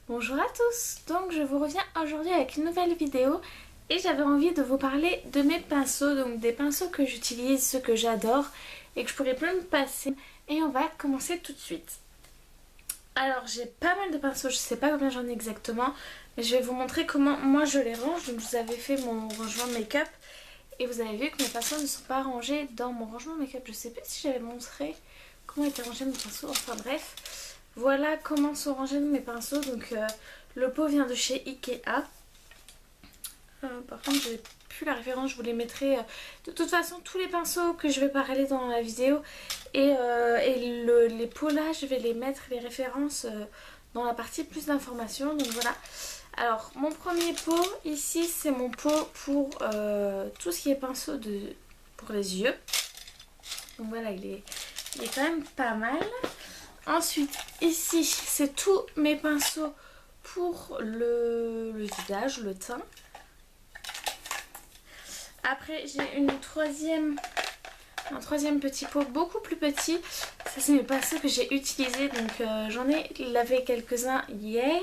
Bonjour à tous, donc je vous reviens aujourd'hui avec une nouvelle vidéo et j'avais envie de vous parler de mes pinceaux, donc des pinceaux que j'utilise, ceux que j'adore et que je pourrais plus me passer, et on va commencer tout de suite. Alors j'ai pas mal de pinceaux, je sais pas combien j'en ai exactement, mais je vais vous montrer comment moi je les range. Donc je vous avais fait mon rangement de make-up et vous avez vu que mes pinceaux ne sont pas rangés dans mon rangement de make-up. Je sais plus si j'avais montré comment était rangé mon pinceau, enfin bref. Voilà comment sont rangés mes pinceaux. Donc le pot vient de chez Ikea. Par contre j'ai plus la référence, je vous les mettrai. De toute façon tous les pinceaux que je vais parler dans la vidéo et les pots là je vais les mettre, les références dans la partie plus d'informations. Donc voilà. Alors mon premier pot ici c'est mon pot pour tout ce qui est pinceau pour les yeux. Donc voilà, il est quand même pas mal. Ensuite ici c'est tous mes pinceaux pour le visage, le teint. Après j'ai un troisième petit pot beaucoup plus petit. Ça c'est mes pinceaux que j'ai utilisés, donc j'en ai lavé quelques-uns hier.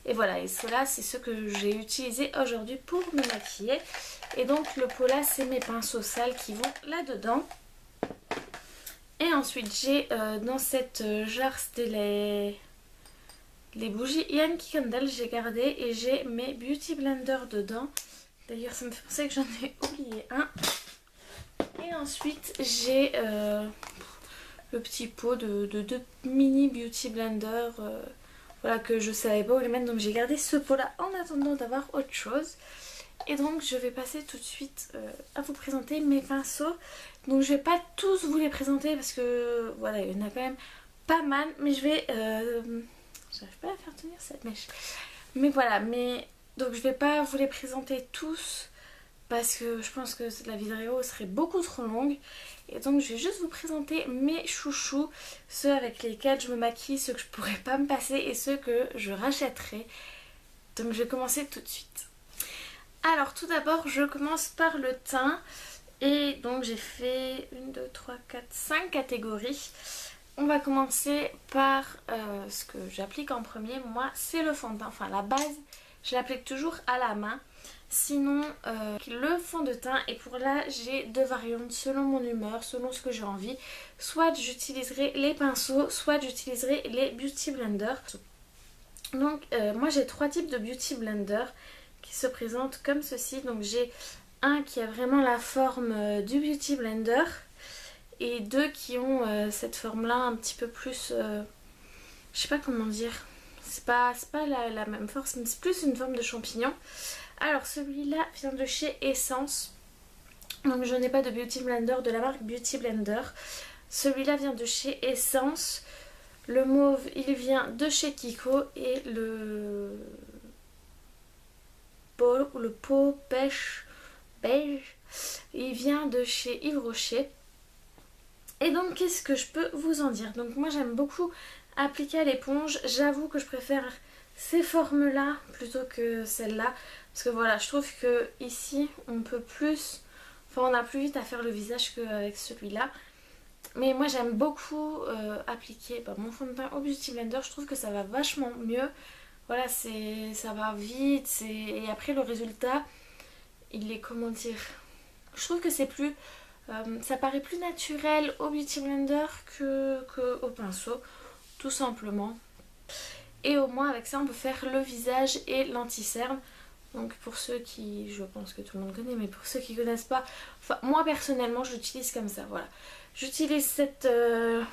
Et voilà, et ceux-là c'est ceux que j'ai utilisés aujourd'hui pour me maquiller. Et donc le pot là c'est mes pinceaux sales qui vont là-dedans. Et ensuite j'ai dans cette jarre, c'était les bougies Yankee Candle, j'ai gardé, et j'ai mes Beauty Blender dedans. D'ailleurs ça me fait penser que j'en ai oublié un. Et ensuite j'ai le petit pot de 2 mini Beauty Blender, voilà, que je savais pas où les mettre, donc j'ai gardé ce pot là en attendant d'avoir autre chose. Et donc je vais passer tout de suite à vous présenter mes pinceaux. Donc je vais pas tous vous les présenter parce que voilà, il y en a quand même pas mal, mais je vais j'arrive pas à faire tenir cette mèche, mais voilà. Mais donc je vais pas vous les présenter tous parce que je pense que la vidéo serait beaucoup trop longue, et donc je vais juste vous présenter mes chouchous, ceux avec lesquels je me maquille, ceux que je pourrais pas me passer et ceux que je rachèterai. Donc je vais commencer tout de suite. Alors tout d'abord je commence par le teint, et donc j'ai fait 1, 2, 3, 4, 5 catégories. On va commencer par ce que j'applique en premier. Moi c'est le fond de teint, enfin la base je l'applique toujours à la main. Sinon le fond de teint, et pour là j'ai deux variantes selon mon humeur, selon ce que j'ai envie. Soit j'utiliserai les pinceaux, soit j'utiliserai les Beauty Blender. Donc moi j'ai 3 types de Beauty Blender qui se présentent comme ceci. Donc j'ai un qui a vraiment la forme du Beauty Blender, et deux qui ont cette forme là un petit peu plus, je sais pas comment dire, c'est pas la même force, mais c'est plus une forme de champignon. Alors celui-là vient de chez Essence, donc je n'ai pas de Beauty Blender de la marque Beauty Blender. Celui-là vient de chez Essence. Le mauve il vient de chez Kiko, et le pot pêche beige il vient de chez Yves Rocher. Et donc qu'est-ce que je peux vous en dire? Donc moi j'aime beaucoup appliquer à l'éponge. J'avoue que je préfère ces formes là plutôt que celle-là, parce que voilà, je trouve que ici on peut plus, enfin on a plus vite à faire le visage qu'avec celui-là. Mais moi j'aime beaucoup appliquer mon fond de teint au Beauty Blender. Je trouve que ça va vachement mieux. Voilà, ça va vite, et après le résultat il est, comment dire, je trouve que c'est plus ça paraît plus naturel au Beauty Blender que au pinceau, tout simplement. Et au moins avec ça on peut faire le visage et l'anti-cerne. Donc pour ceux qui, je pense que tout le monde connaît, mais pour ceux qui connaissent pas, enfin moi personnellement je l'utilise comme ça, voilà. J'utilise le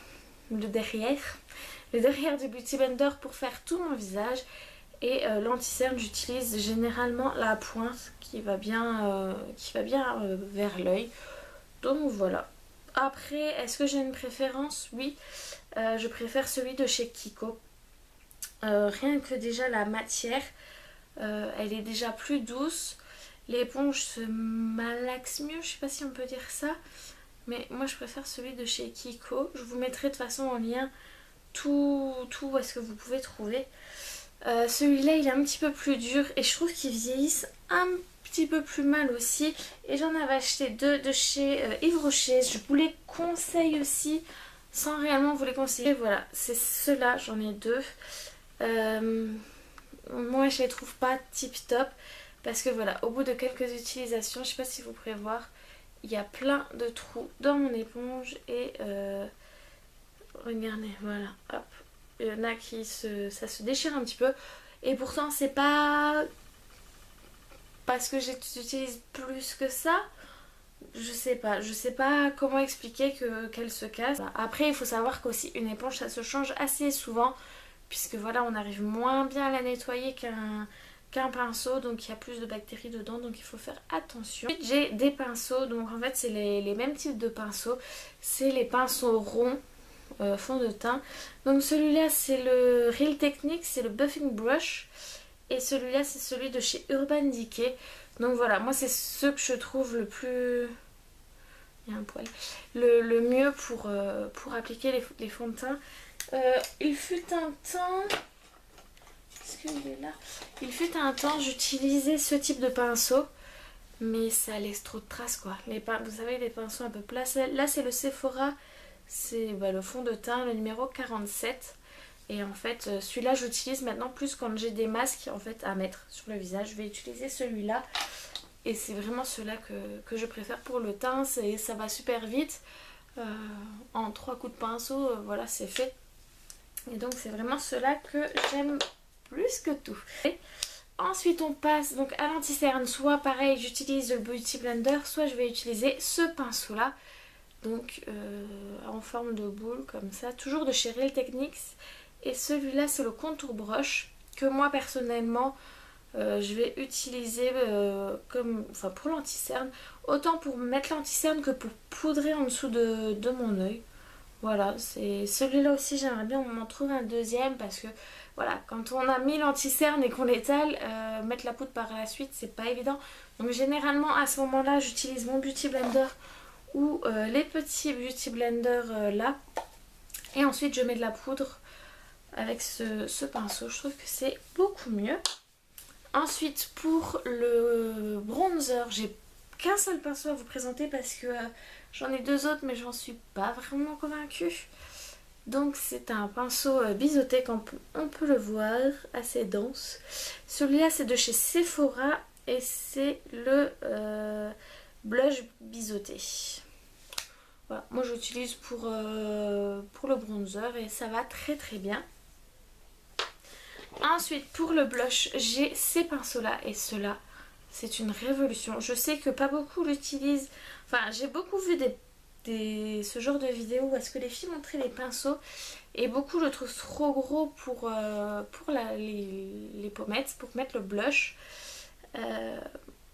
derrière du Beauty Blender pour faire tout mon visage, et l'anti-cerne j'utilise généralement la pointe qui va bien vers l'œil. Donc voilà. Après, est-ce que j'ai une préférence? Oui, je préfère celui de chez Kiko. Rien que déjà la matière, elle est déjà plus douce. L'éponge se malaxe mieux, je sais pas si on peut dire ça. Mais moi je préfère celui de chez Kiko. Je vous mettrai de toute façon en lien tout où est-ce que vous pouvez trouver. Celui-là il est un petit peu plus dur, et je trouve qu'il vieillisse un petit peu plus mal aussi. Et j'en avais acheté deux de chez Yves Rocher. Je vous les conseille aussi sans réellement vous les conseiller. Voilà, c'est ceux-là, j'en ai deux. moi je les trouve pas tip top. Parce que voilà, au bout de quelques utilisations, je sais pas si vous pourrez voir, il y a plein de trous dans mon éponge et regardez, voilà, hop. Il y en a qui ça se déchire un petit peu. Et pourtant c'est pas parce que j'utilise plus que ça. Je sais pas comment expliquer qu'elle se casse. Après il faut savoir qu'aussi une éponge ça se change assez souvent. Puisque voilà on arrive moins bien à la nettoyer qu'un pinceau, donc il y a plus de bactéries dedans, donc il faut faire attention. Ensuite j'ai des pinceaux, donc en fait c'est les mêmes types de pinceaux. C'est les pinceaux ronds fond de teint. Donc celui-là c'est le Real Techniques, c'est le Buffing Brush. Et celui-là c'est celui de chez Urban Decay. Donc voilà, moi c'est ce que je trouve le plus... Il y a un poil. Le mieux pour appliquer les fonds de teint. Il fut un temps... Est-ce qu'il est là? Il fut un temps j'utilisais ce type de pinceau. Mais ça laisse trop de traces quoi. Vous savez les pinceaux un peu plats. Là c'est le Sephora. C'est le fond de teint, le numéro 47. Et en fait celui-là j'utilise maintenant plus quand j'ai des masques en fait à mettre sur le visage. Je vais utiliser celui-là. Et c'est vraiment ceux-là que je préfère pour le teint. Ça va super vite. En 3 coups de pinceau, voilà c'est fait. Et donc c'est vraiment ceux-là que j'aime plus que tout. Et ensuite on passe donc à l'anti-cerne. Soit pareil j'utilise le Beauty Blender, soit je vais utiliser ce pinceau là. Donc en forme de boule comme ça. Toujours de chez Real Techniques. Et celui-là c'est le Contour Brush. Que moi personnellement je vais utiliser pour l'anti-cerne. Autant pour mettre l'anti-cerne que pour poudrer en dessous de mon œil. Voilà, c'est celui-là aussi j'aimerais bien m'en trouver un deuxième parce que voilà, quand on a mis l'anti-cerne et qu'on l'étale, mettre la poudre par la suite c'est pas évident. Donc généralement à ce moment-là j'utilise mon Beauty Blender ou les petits Beauty Blender là. Et ensuite je mets de la poudre avec ce pinceau, je trouve que c'est beaucoup mieux. Ensuite pour le bronzer, j'ai qu'un seul pinceau à vous présenter parce que j'en ai deux autres mais j'en suis pas vraiment convaincue. Donc c'est un pinceau biseauté comme on peut le voir, assez dense. Celui-là c'est de chez Sephora et c'est le blush biseauté. Voilà, moi j'utilise pour le bronzer et ça va très très bien. Ensuite pour le blush j'ai ces pinceaux là et ceux-là c'est une révolution. Je sais que pas beaucoup l'utilisent, enfin j'ai beaucoup vu ce genre de vidéos où est-ce que les filles montraient les pinceaux et beaucoup le trouvent trop gros pour les pommettes, pour mettre le blush.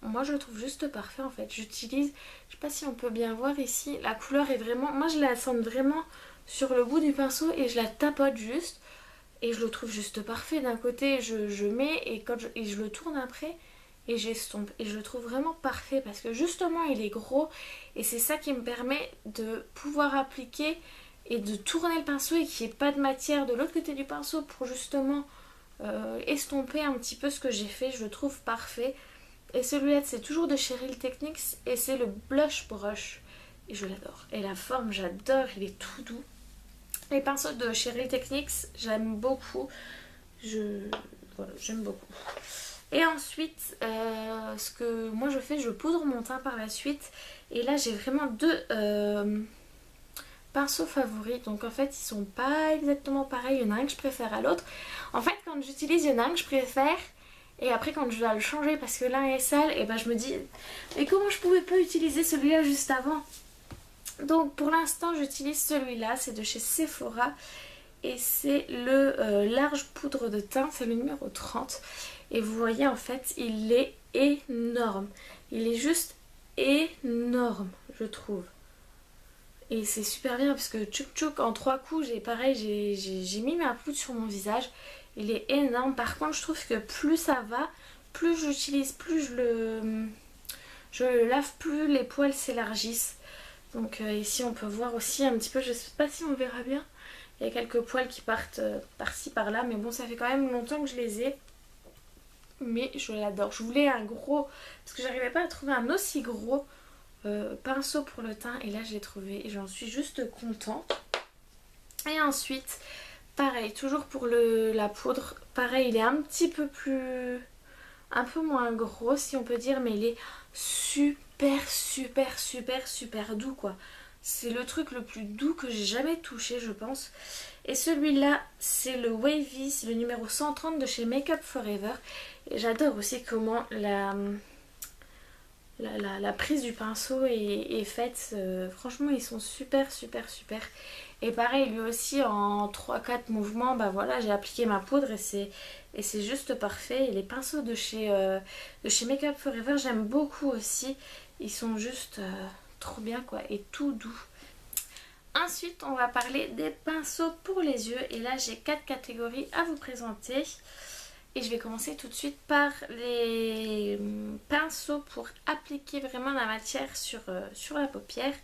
Moi je le trouve juste parfait en fait. J'utilise, je sais pas si on peut bien voir ici, la couleur est vraiment, moi je la sens vraiment sur le bout du pinceau et je la tapote juste. Et je le trouve juste parfait. D'un côté je mets et je le tourne après et j'estompe. Et je le trouve vraiment parfait parce que justement il est gros. Et c'est ça qui me permet de pouvoir appliquer et de tourner le pinceau et qu'il n'y ait pas de matière de l'autre côté du pinceau pour justement estomper un petit peu ce que j'ai fait. Je le trouve parfait. Et celui-là c'est toujours de chez Real Techniques et c'est le Blush Brush. Et je l'adore. Et la forme j'adore, il est tout doux. Les pinceaux de chez Real Techniques, j'aime beaucoup. Voilà, j'aime beaucoup. Et ensuite, ce que moi je fais, je poudre mon teint par la suite. Et là, j'ai vraiment deux pinceaux favoris. Donc en fait, ils sont pas exactement pareils. Il y en a un que je préfère à l'autre. En fait, quand j'utilise, il y en a un que je préfère. Et après, quand je dois le changer parce que l'un est sale, et ben je me dis, mais comment je pouvais pas utiliser celui-là juste avant ? Donc pour l'instant j'utilise celui-là, c'est de chez Sephora et c'est le large poudre de teint, c'est le numéro 30. Et vous voyez en fait il est énorme, il est juste énorme je trouve. Et c'est super bien parce que tchouk tchouk en 3 coups j'ai mis ma poudre sur mon visage. Il est énorme, par contre je trouve que plus ça va, plus j'utilise, plus je le lave, plus les poils s'élargissent. Donc ici on peut voir aussi un petit peu, je sais pas si on verra bien, il y a quelques poils qui partent par-ci par-là, mais bon ça fait quand même longtemps que je les ai. Mais je l'adore, je voulais un gros, parce que j'arrivais pas à trouver un aussi gros pinceau pour le teint et là je l'ai trouvé et j'en suis juste contente. Et ensuite Pareil, toujours pour la poudre, pareil, il est un petit peu plus... un peu moins gros si on peut dire, mais il est super doux quoi. C'est le truc le plus doux que j'ai jamais touché je pense. Et celui-là c'est le Wavy, c'est le numéro 130 de chez Make Up Forever. Et j'adore aussi comment la prise du pinceau est faite. Franchement ils sont super. Et pareil lui aussi en 3-4 mouvements, bah voilà j'ai appliqué ma poudre et c'est juste parfait. Et les pinceaux de chez Make Up Forever j'aime beaucoup aussi. Ils sont juste trop bien quoi et tout doux. Ensuite on va parler des pinceaux pour les yeux. Et là j'ai 4 catégories à vous présenter. Et je vais commencer tout de suite par les pinceaux pour appliquer vraiment la matière sur la paupière.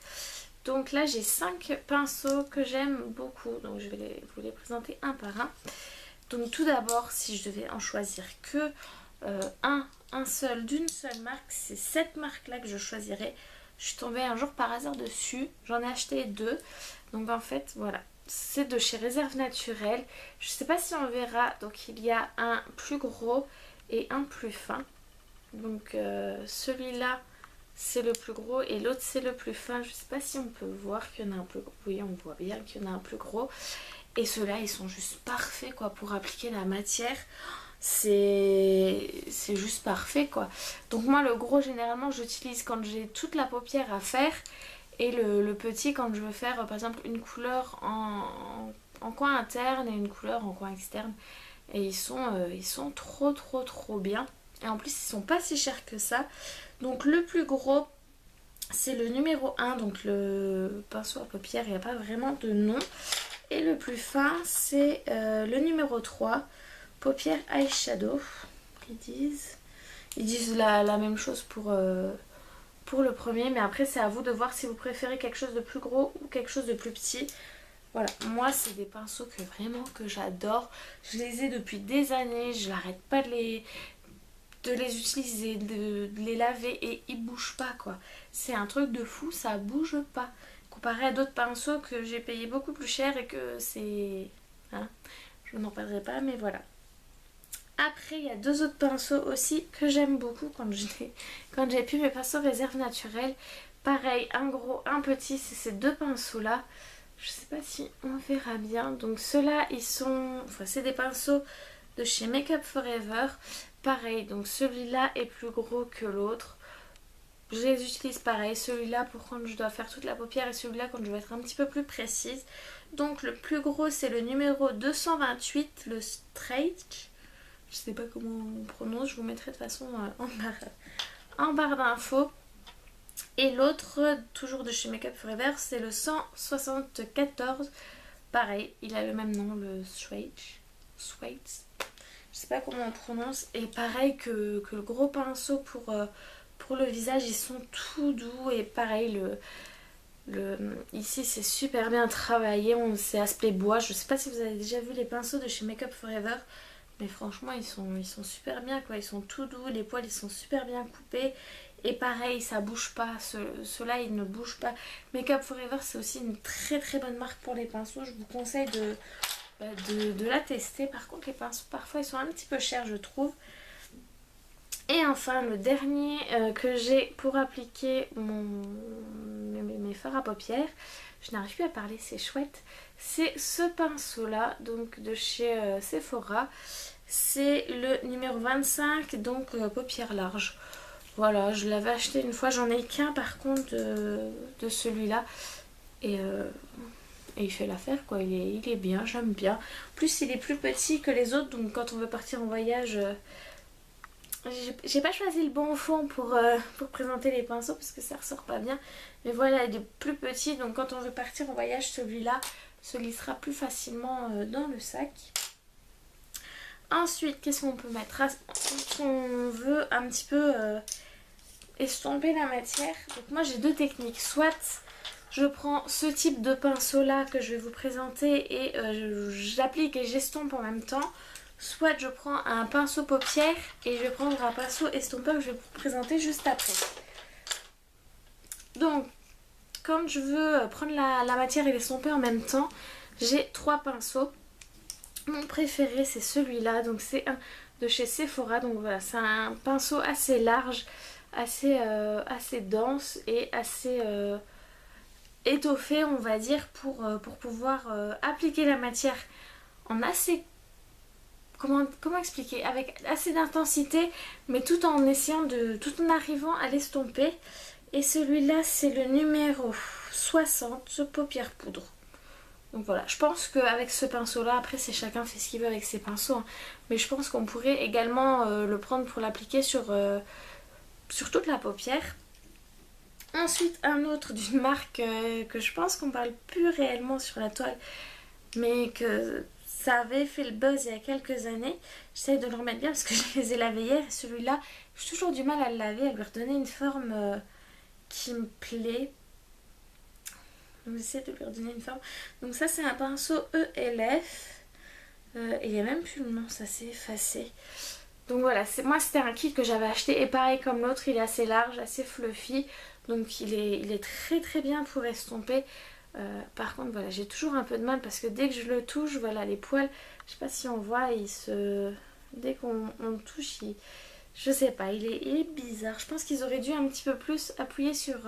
Donc là j'ai 5 pinceaux que j'aime beaucoup. Donc je vais vous les présenter un par un. Donc tout d'abord si je devais en choisir que un seul d'une seule marque, c'est cette marque là que je choisirais. Je suis tombée un jour par hasard dessus. J'en ai acheté 2. Donc en fait voilà. C'est de chez Réserve Naturelle. Je sais pas si on verra. Donc il y a un plus gros et un plus fin. Donc celui-là c'est le plus gros et l'autre c'est le plus fin. Je sais pas si on peut voir qu'il y en a un plus gros. Oui on voit bien qu'il y en a un plus gros. Et ceux-là ils sont juste parfaits quoi pour appliquer la matière. C'est juste parfait quoi. Donc moi le gros généralement j'utilise quand j'ai toute la paupière à faire. Et le petit quand je veux faire par exemple une couleur en coin interne et une couleur en coin externe. Et ils sont trop bien. Et en plus ils sont pas si chers que ça. Donc le plus gros c'est le numéro 1. Donc le pinceau à paupières, il n'y a pas vraiment de nom. Et le plus fin c'est le numéro 3. Paupières eyeshadow. Ils disent la même chose pour le premier, mais après c'est à vous de voir si vous préférez quelque chose de plus gros ou quelque chose de plus petit. Voilà, moi c'est des pinceaux que j'adore. Je les ai depuis des années, je n'arrête pas de les utiliser, de les laver et ils bougent pas quoi. C'est un truc de fou, ça bouge pas. Comparé à d'autres pinceaux que j'ai payé beaucoup plus cher et que c'est... Hein, je n'en parlerai pas, mais voilà. Après, il y a 2 autres pinceaux aussi que j'aime beaucoup quand j'ai pu mes pinceaux Réserve Naturelle. Pareil, un gros, un petit, c'est ces 2 pinceaux-là. Je sais pas si on verra bien. Donc ceux-là, ils sont... Enfin, c'est des pinceaux de chez Make Up Forever. Pareil, donc celui-là est plus gros que l'autre. Je les utilise pareil. Celui-là pour quand je dois faire toute la paupière et celui-là quand je vais être un petit peu plus précise. Donc le plus gros, c'est le numéro 228, le Straight. Je sais pas comment on prononce, je vous mettrai de toute façon en barre d'infos. Et l'autre, toujours de chez Make Up Forever, c'est le 174. Pareil, il a le même nom, le Swatch. Je sais pas comment on prononce. Et pareil que le gros pinceau pour le visage, ils sont tout doux. Et pareil, ici c'est super bien travaillé, c'est aspect bois. Je sais pas si vous avez déjà vu les pinceaux de chez Make Up Forever. Mais franchement ils sont super bien quoi, ils sont tout doux, les poils ils sont super bien coupés. Et pareil ça bouge pas, ceux-là ils ne bougent pas. Make Up Forever c'est aussi une très bonne marque pour les pinceaux, je vous conseille de la tester. Par contre les pinceaux parfois ils sont un petit peu chers je trouve. Et enfin le dernier que j'ai pour appliquer mes fards à paupières, je n'arrive plus à parler, c'est chouette. C'est ce pinceau là, donc de chez Sephora. C'est le numéro 25, donc paupières larges. Voilà, je l'avais acheté une fois, j'en ai qu'un par contre de celui-là. Et il fait l'affaire quoi, il est bien, j'aime bien. En plus il est plus petit que les autres, donc quand on veut partir en voyage... j'ai pas choisi le bon fond pour présenter les pinceaux parce que ça ressort pas bien. Mais voilà, il est plus petit, donc quand on veut partir en voyage, celui-là se glissera plus facilement dans le sac. Ensuite, qu'est-ce qu'on peut mettre? Quand on veut un petit peu estomper la matière. Donc moi j'ai 2 techniques. Soit je prends ce type de pinceau là que je vais vous présenter et j'applique et j'estompe en même temps. Soit je prends un pinceau paupière et je vais prendre un pinceau estompeur que je vais vous présenter juste après. Donc, quand je veux prendre la matière et l'estomper en même temps, j'ai 3 pinceaux. Mon préféré c'est celui-là, donc c'est un de chez Sephora, donc voilà, c'est un pinceau assez large, assez dense et assez étoffé on va dire pour pouvoir appliquer la matière en assez... Comment expliquer, avec assez d'intensité mais tout en essayant tout en arrivant à l'estomper. Et celui-là c'est le numéro 60 paupières poudre. Donc voilà, je pense qu'avec ce pinceau là, après c'est chacun fait ce qu'il veut avec ses pinceaux, hein, mais je pense qu'on pourrait également le prendre pour l'appliquer sur toute la paupière. Ensuite un autre d'une marque que je pense qu'on parle plus réellement sur la toile, mais que ça avait fait le buzz il y a quelques années. J'essaie de le remettre bien parce que je les ai lavés hier et celui-là, j'ai toujours du mal à le laver, à lui redonner une forme qui me plaît. Donc j'essaie de lui redonner une forme. Donc ça c'est un pinceau ELF. Il n'y a même plus le nom, ça s'est effacé. Donc voilà, moi c'était un kit que j'avais acheté et pareil comme l'autre, il est assez large, assez fluffy. Donc il est très très bien pour estomper. Par contre voilà, j'ai toujours un peu de mal parce que dès que je le touche, voilà les poils, je sais pas si on voit, dès qu'on le touche, je sais pas, il est bizarre. Je pense qu'ils auraient dû un petit peu plus appuyer sur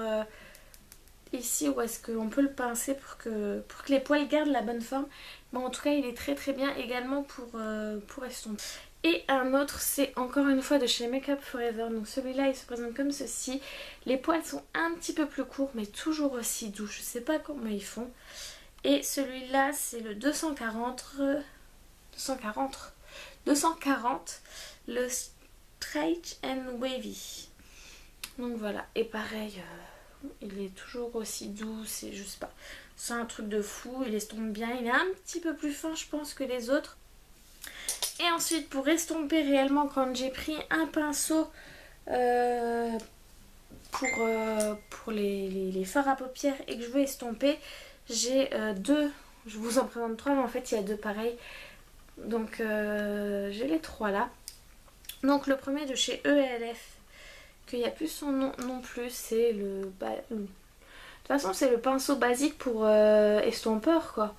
ici où est-ce qu'on peut le pincer pour que les poils gardent la bonne forme. Mais en tout cas il est très très bien également pour estomper. Et un autre c'est encore une fois de chez Makeup Forever. Donc celui-là il se présente comme ceci. Les poils sont un petit peu plus courts mais toujours aussi doux. Je sais pas comment ils font. Et celui-là c'est le 240 le Straight and Wavy. Donc voilà, et pareil, il est toujours aussi doux, c'est je sais pas, c'est un truc de fou, il estompe bien, il est un petit peu plus fin je pense que les autres. Et ensuite pour estomper réellement, quand j'ai pris un pinceau pour les fards à paupières et que je veux estomper, j'ai deux, je vous en présente trois mais en fait il y a deux pareils. Donc j'ai les trois là. Donc le premier de chez ELF, qu'il n'y a plus son nom non plus, c'est le... De toute façon c'est le pinceau basique pour estompeur quoi.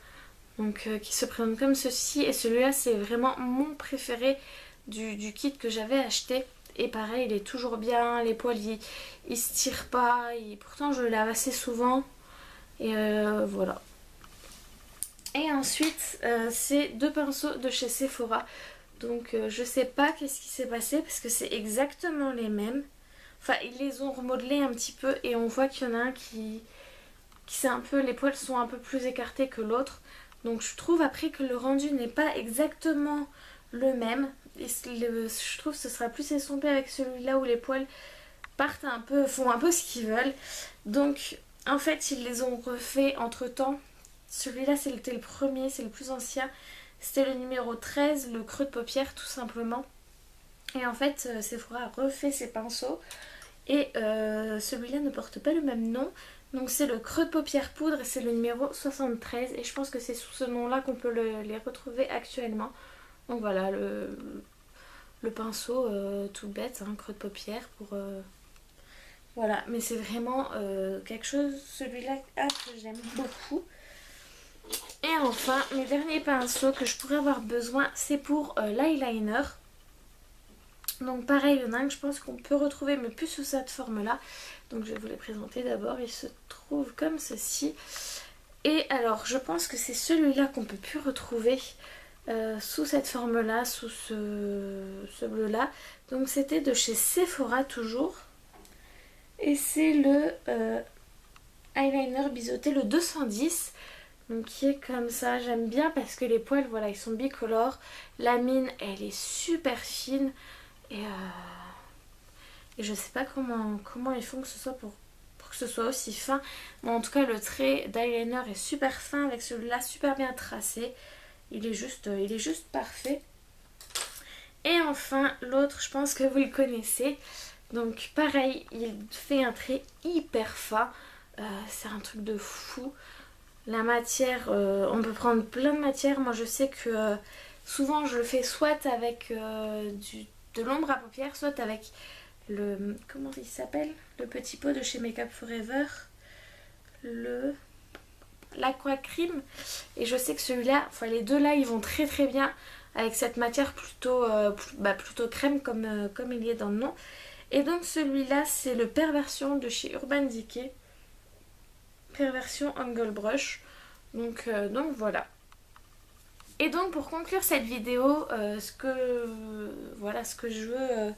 Donc qui se présente comme ceci. Et celui-là c'est vraiment mon préféré du kit que j'avais acheté. Et pareil il est toujours bien, les poils ils se tirent pas, pourtant je le lave assez souvent. Et voilà. Et ensuite c'est deux pinceaux de chez Sephora. Donc je sais pas qu'est-ce qui s'est passé parce que c'est exactement les mêmes. Enfin ils les ont remodelés un petit peu et on voit qu'il y en a un qui c'est un peu, les poils sont un peu plus écartés que l'autre. Donc je trouve après que le rendu n'est pas exactement le même. Et je trouve que ce sera plus estompé avec celui-là où les poils partent un peu, font un peu ce qu'ils veulent. Donc en fait ils les ont refait entre temps. Celui-là c'était le premier, c'est le plus ancien. C'était le numéro 13, le creux de paupière tout simplement. Et en fait Sephora a refait ses pinceaux. Et celui-là ne porte pas le même nom. Donc c'est le creux de paupière poudre et c'est le numéro 73. Et je pense que c'est sous ce nom-là qu'on peut les retrouver actuellement. Donc voilà, le pinceau tout bête, hein, creux de paupière pour... Voilà, mais c'est vraiment quelque chose, celui-là que j'aime beaucoup. Et enfin, mes derniers pinceaux que je pourrais avoir besoin, c'est pour l'eyeliner. Donc pareil, il y en a un que je pense qu'on peut retrouver mais plus sous cette forme là. Donc je vais vous les présenter d'abord. Il se trouve comme ceci. Et alors je pense que c'est celui-là qu'on peut plus retrouver sous cette forme là, sous ce bleu là. Donc c'était de chez Sephora toujours. Et c'est le eyeliner biseauté, le 210. Donc qui est comme ça. J'aime bien parce que les poils, voilà, ils sont bicolores. La mine, elle est super fine. Et je sais pas comment ils font que ce soit pour que ce soit aussi fin. Mais en tout cas le trait d'eyeliner est super fin avec celui-là super bien tracé. Il est juste parfait. Et enfin l'autre, je pense que vous le connaissez. Donc pareil, il fait un trait hyper fin. C'est un truc de fou. La matière, on peut prendre plein de matières. Moi je sais que souvent je le fais soit avec de l'ombre à paupières, soit avec le... Comment il s'appelle? Le petit pot de chez Makeup Forever. l'Aqua Cream. Et je sais que celui-là, enfin les deux là, ils vont très très bien avec cette matière plutôt, plutôt crème comme il y est dans le nom. Et donc celui-là, c'est le Perversion de chez Urban Decay. Perversion Angle Brush. Donc voilà. Et donc pour conclure cette vidéo, ce que je veux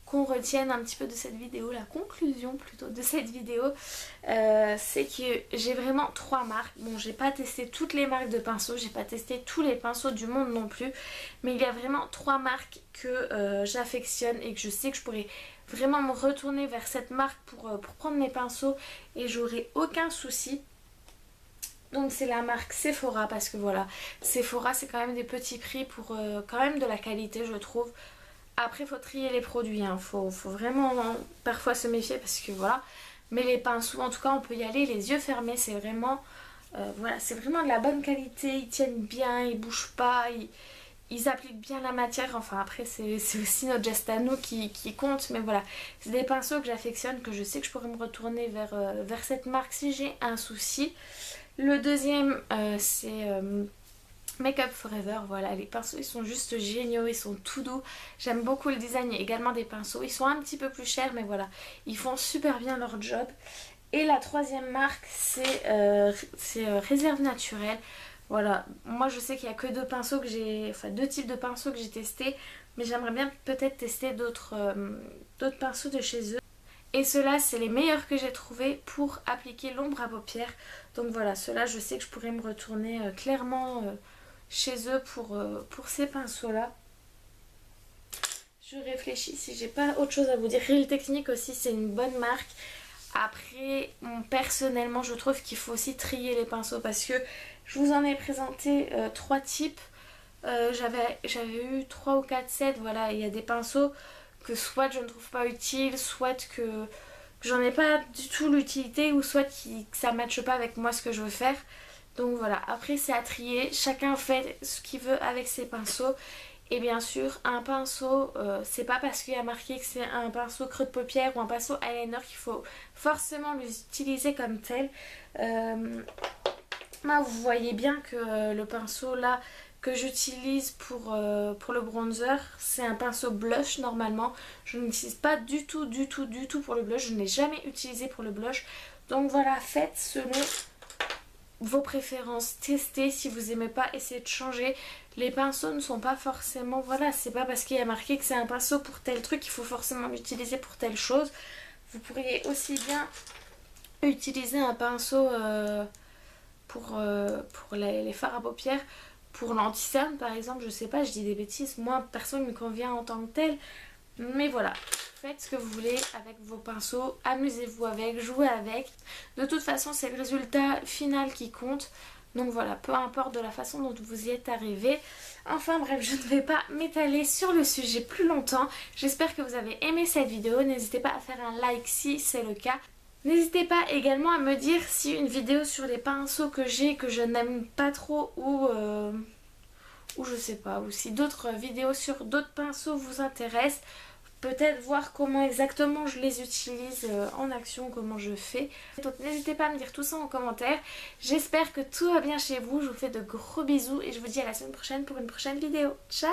qu'on retienne un petit peu de cette vidéo, la conclusion plutôt de cette vidéo, c'est que j'ai vraiment 3 marques. Bon, j'ai pas testé toutes les marques de pinceaux, j'ai pas testé tous les pinceaux du monde non plus, mais il y a vraiment 3 marques que j'affectionne et que je sais que je pourrais vraiment me retourner vers cette marque pour prendre mes pinceaux et j'aurai aucun souci. Donc c'est la marque Sephora, parce que voilà, Sephora c'est quand même des petits prix pour quand même de la qualité, je trouve. Après faut trier les produits, hein. Faut vraiment parfois se méfier parce que voilà. Mais les pinceaux, en tout cas on peut y aller les yeux fermés, c'est vraiment voilà, c'est vraiment de la bonne qualité, ils tiennent bien, ils bougent pas, ils appliquent bien la matière. Enfin après c'est aussi notre geste à nous qui compte, mais voilà, c'est des pinceaux que j'affectionne, que je sais que je pourrais me retourner vers cette marque si j'ai un souci. Le deuxième c'est Make Up Forever. Voilà, les pinceaux ils sont juste géniaux, ils sont tout doux, j'aime beaucoup le design. Il y a également des pinceaux, ils sont un petit peu plus chers mais voilà, ils font super bien leur job. Et la troisième marque c'est Réserve Naturelle. Voilà, moi je sais qu'il n'y a que deux pinceaux que j'ai, enfin deux types de pinceaux que j'ai testés, mais j'aimerais bien peut-être tester d'autres pinceaux de chez eux. Et ceux-là, c'est les meilleurs que j'ai trouvés pour appliquer l'ombre à paupières. Donc voilà, ceux-là, je sais que je pourrais me retourner clairement chez eux pour ces pinceaux-là. Je réfléchis si j'ai pas autre chose à vous dire. Real Technique aussi, c'est une bonne marque. Après, personnellement, je trouve qu'il faut aussi trier les pinceaux parce que je vous en ai présenté 3 types. J'avais eu 3 ou 4 sets. Voilà, il y a des pinceaux que soit je ne trouve pas utiles, soit que j'en ai pas du tout l'utilité, ou soit que ça ne matche pas avec moi ce que je veux faire. Donc voilà, après c'est à trier, chacun fait ce qu'il veut avec ses pinceaux. Et bien sûr un pinceau, c'est pas parce qu'il y a marqué que c'est un pinceau creux de paupière ou un pinceau eyeliner qu'il faut forcément l'utiliser comme tel. Là vous voyez bien que le pinceau là que j'utilise pour le bronzer, c'est un pinceau blush normalement. Je n'utilise pas du tout pour le blush, je ne l'ai jamais utilisé pour le blush. Donc voilà, faites selon vos préférences, testez. Si vous n'aimez pas, essayez de changer. Les pinceaux ne sont pas forcément, voilà, c'est pas parce qu'il y a marqué que c'est un pinceau pour tel truc qu'il faut forcément l'utiliser pour telle chose. Vous pourriez aussi bien utiliser un pinceau pour les fards à paupières, pour l'anti-cerne par exemple, je sais pas, je dis des bêtises, moi personne ne me convient en tant que tel, mais voilà, faites ce que vous voulez avec vos pinceaux, amusez-vous avec, jouez avec, de toute façon c'est le résultat final qui compte, donc voilà, peu importe de la façon dont vous y êtes arrivé. Enfin bref, je ne vais pas m'étaler sur le sujet plus longtemps, j'espère que vous avez aimé cette vidéo, n'hésitez pas à faire un like si c'est le cas. N'hésitez pas également à me dire si une vidéo sur les pinceaux que j'ai que je n'aime pas trop ou je sais pas, ou si d'autres vidéos sur d'autres pinceaux vous intéressent. Peut-être voir comment exactement je les utilise en action, comment je fais. Donc n'hésitez pas à me dire tout ça en commentaire. J'espère que tout va bien chez vous, je vous fais de gros bisous et je vous dis à la semaine prochaine pour une prochaine vidéo. Ciao!